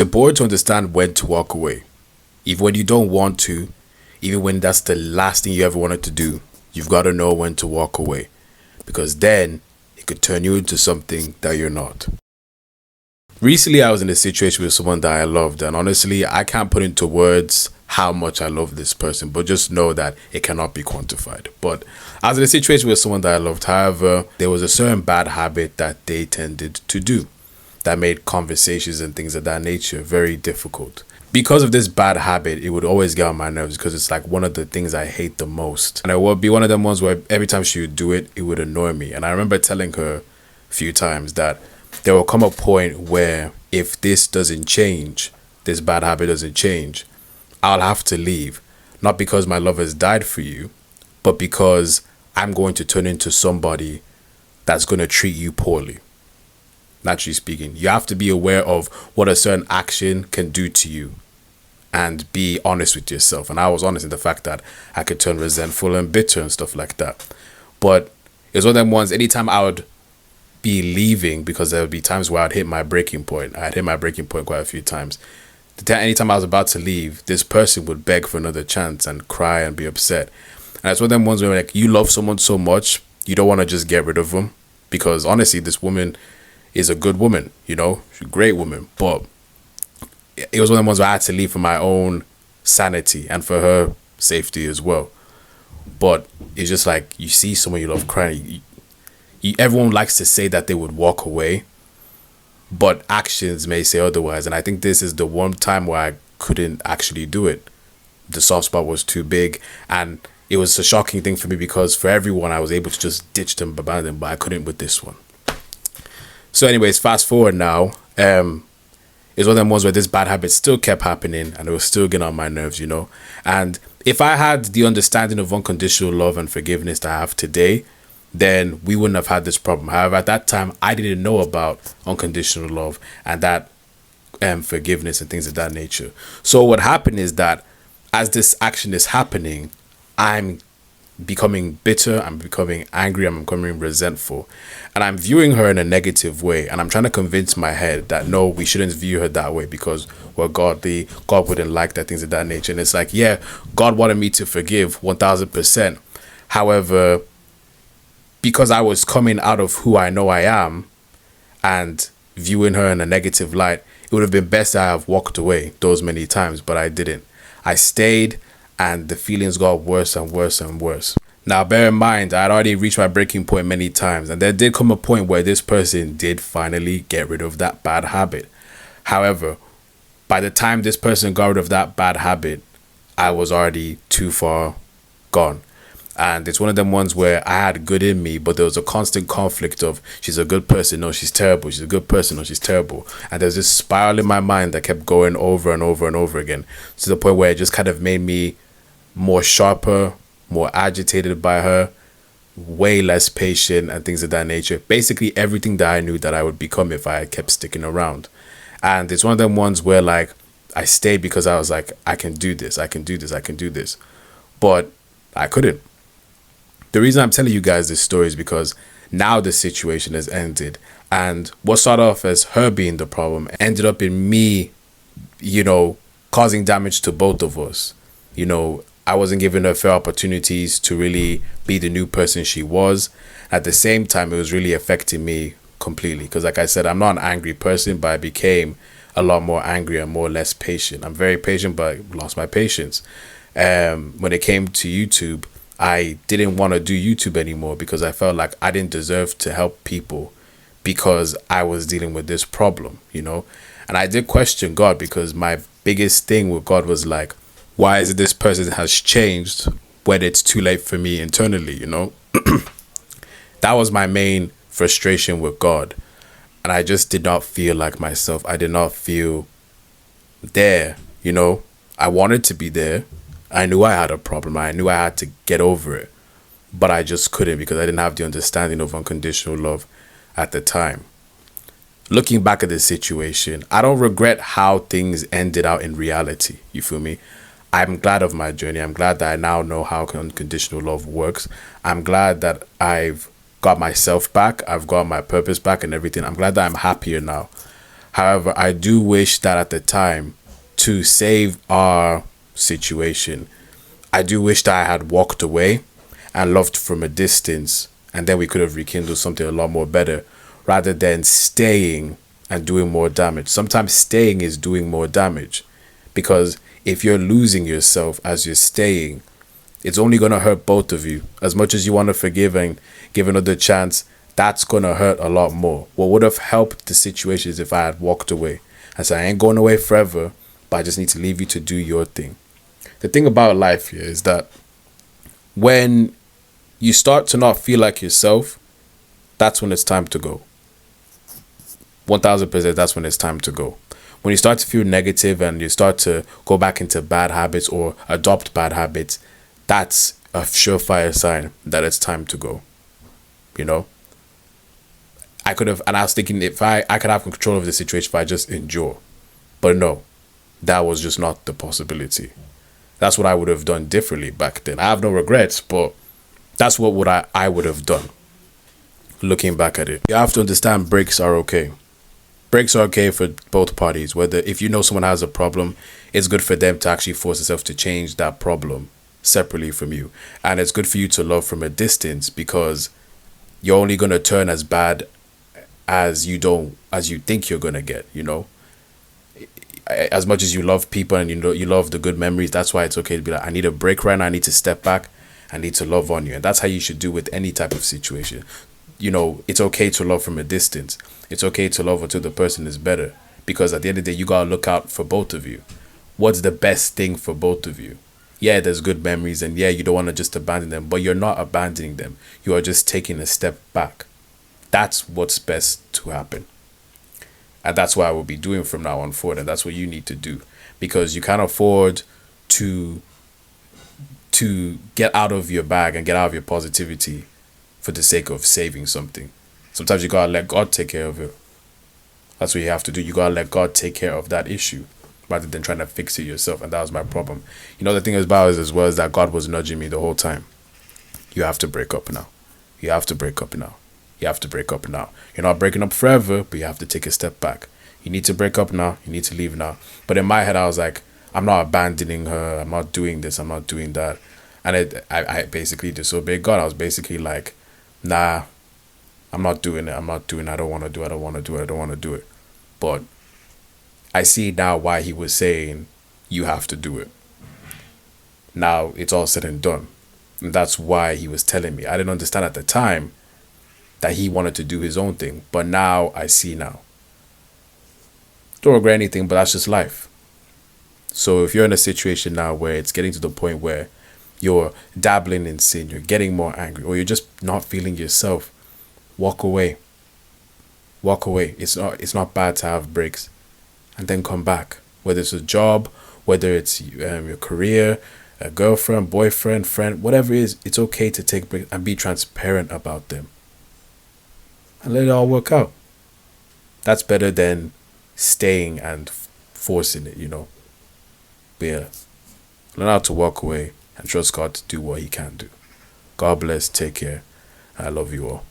important to understand when to walk away. Even when you don't want to, even when that's the last thing you ever wanted to do, you've got to know when to walk away. Because then it could turn you into something that you're not. Recently, I was in a situation with someone that I loved, and honestly, I can't put into words how much I love this person, but just know that it cannot be quantified. But I was in a situation with someone that I loved. However, there was a certain bad habit that they tended to do that made conversations and things of that nature very difficult. Because of this bad habit, it would always get on my nerves because it's like one of the things I hate the most. And it would be one of them ones where every time she would do it, it would annoy me. And I remember telling her a few times that there will come a point where if this doesn't change, this bad habit doesn't change, I'll have to leave. Not because my love has died for you, but because I'm going to turn into somebody that's going to treat you poorly. Naturally speaking, you have to be aware of what a certain action can do to you and be honest with yourself. And I was honest in the fact that I could turn resentful and bitter and stuff like that. But it was one of them ones, anytime I would be leaving, because there would be times where I'd hit my breaking point. I'd hit my breaking point quite a few times. Anytime I was about to leave, this person would beg for another chance and cry and be upset. And it's one of them ones where like you love someone so much, you don't want to just get rid of them. Because honestly, this woman is a good woman, you know, she's a great woman. But it was one of the ones where I had to leave for my own sanity and for her safety as well. But it's just like you see someone you love crying. Everyone likes to say that they would walk away, but actions may say otherwise. And I think this is the one time where I couldn't actually do it. The soft spot was too big, and it was a shocking thing for me because for everyone I was able to just ditch them, abandon them, but I couldn't with this one. So anyways, fast forward now, it's one of them ones where this bad habit still kept happening and it was still getting on my nerves, you know. And if I had the understanding of unconditional love and forgiveness that I have today, then we wouldn't have had this problem. However, at that time, I didn't know about unconditional love and that forgiveness and things of that nature. So what happened is that as this action is happening, I'm becoming bitter, I'm becoming angry, I'm becoming resentful, and I'm viewing her in a negative way, and I'm trying to convince my head that no, we shouldn't view her that way because we're godly, God wouldn't like that, things of that nature. And it's like, yeah, God wanted me to forgive 1000%. However, because I was coming out of who I know I am and viewing her in a negative light, it would have been best that I have walked away those many times, but I didn't. I stayed, and the feelings got worse and worse and worse. Now, bear in mind, I had already reached my breaking point many times, and there did come a point where this person did finally get rid of that bad habit. However, by the time this person got rid of that bad habit, I was already too far gone. And it's one of them ones where I had good in me, but there was a constant conflict of she's a good person, no, she's terrible. She's a good person, no, she's terrible. And there's this spiral in my mind that kept going over and over and over again to the point where it just kind of made me more sharper, more agitated by her, way less patient and things of that nature. Basically everything that I knew that I would become if I kept sticking around. And it's one of them ones where like I stayed because I was like, I can do this, I can do this, I can do this. But I couldn't. The reason I'm telling you guys this story is because now the situation has ended. And what started off as her being the problem ended up in me, you know, causing damage to both of us. You know, I wasn't giving her fair opportunities to really be the new person she was. At the same time, it was really affecting me completely. Because like I said, I'm not an angry person, but I became a lot more angry and more or less patient. I'm very patient, but I lost my patience. When it came to YouTube, I didn't want to do YouTube anymore because I felt like I didn't deserve to help people because I was dealing with this problem, you know. And I did question God because my biggest thing with God was like, why is it this person has changed when it's too late for me internally, you know? That was my main frustration with God. And I just did not feel like myself. I did not feel there, you know. I wanted to be there. I knew I had a problem. I knew I had to get over it. But I just couldn't because I didn't have the understanding of unconditional love at the time. Looking back at this situation, I don't regret how things ended out in reality. You feel me? I'm glad of my journey. I'm glad that I now know how unconditional love works. I'm glad that I've got myself back. I've got my purpose back and everything. I'm glad that I'm happier now. However, I do wish that at the time, to save our situation, I do wish that I had walked away and loved from a distance, and then we could have rekindled something a lot more better rather than staying and doing more damage. Sometimes staying is doing more damage, because if you're losing yourself as you're staying, it's only going to hurt both of you. As much as you want to forgive and give another chance, that's going to hurt a lot more. What would have helped the situation is if I had walked away. I said, I ain't going away forever, but I just need to leave you to do your thing. The thing about life here is that when you start to not feel like yourself, that's when it's time to go. 1000%, that's when it's time to go. When you start to feel negative and you start to go back into bad habits or adopt bad habits, that's a surefire sign that it's time to go. You know, I could have, and I was thinking if I could have control of the situation if I just endure. But no, that was just not the possibility. That's what I would have done differently back then. I have no regrets, but that's what I would have done looking back at it. You have to understand breaks are okay. Breaks are okay for both parties. Whether if you know someone has a problem, it's good for them to actually force themselves to change that problem separately from you. And it's good for you to love from a distance, because you're only going to turn as bad as you think you're going to get, you know. As much as you love people and you love the good memories, that's why it's okay to be like, I need a break right now, I need to step back, I need to love on you. And that's how you should do with any type of situation. You know, it's okay to love from a distance. It's okay to love until the person is better, because at the end of the day, you gotta look out for both of you. What's the best thing for both of you? Yeah, there's good memories, and yeah, you don't want to just abandon them, but you're not abandoning them. You are just taking a step back. That's what's best to happen. And that's what I will be doing from now on forward. And that's what you need to do, because you can't afford to get out of your bag and get out of your positivity for the sake of saving something. Sometimes you gotta let God take care of it. That's what you have to do. You gotta let God take care of that issue rather than trying to fix it yourself. And that was my problem. You know, the thing about it as well is that God was nudging me the whole time. You have to break up now. You have to break up now. You have to break up now. You're not breaking up forever, but you have to take a step back. You need to break up now. You need to leave now. But in my head, I was like, I'm not abandoning her. I'm not doing this. I'm not doing that. And I basically disobeyed God. I was basically like, nah, I'm not doing it. I'm not doing it. I don't want to do it. I don't want to do it. I don't want to do it. But I see now why he was saying, you have to do it. Now it's all said and done. And that's why he was telling me. I didn't understand at the time that he wanted to do his own thing. But now I see now. Don't regret anything, but that's just life. So if you're in a situation now where it's getting to the point where you're dabbling in sin, you're getting more angry, or you're just not feeling yourself, walk away. Walk away. It's not bad to have breaks, and then come back. Whether it's a job, whether it's your career, a girlfriend, boyfriend, friend, whatever it is, it's okay to take breaks and be transparent about them. And let it all work out. That's better than staying and forcing it, you know. But yeah, learn how to walk away and trust God to do what he can do. God bless. Take care. I love you all.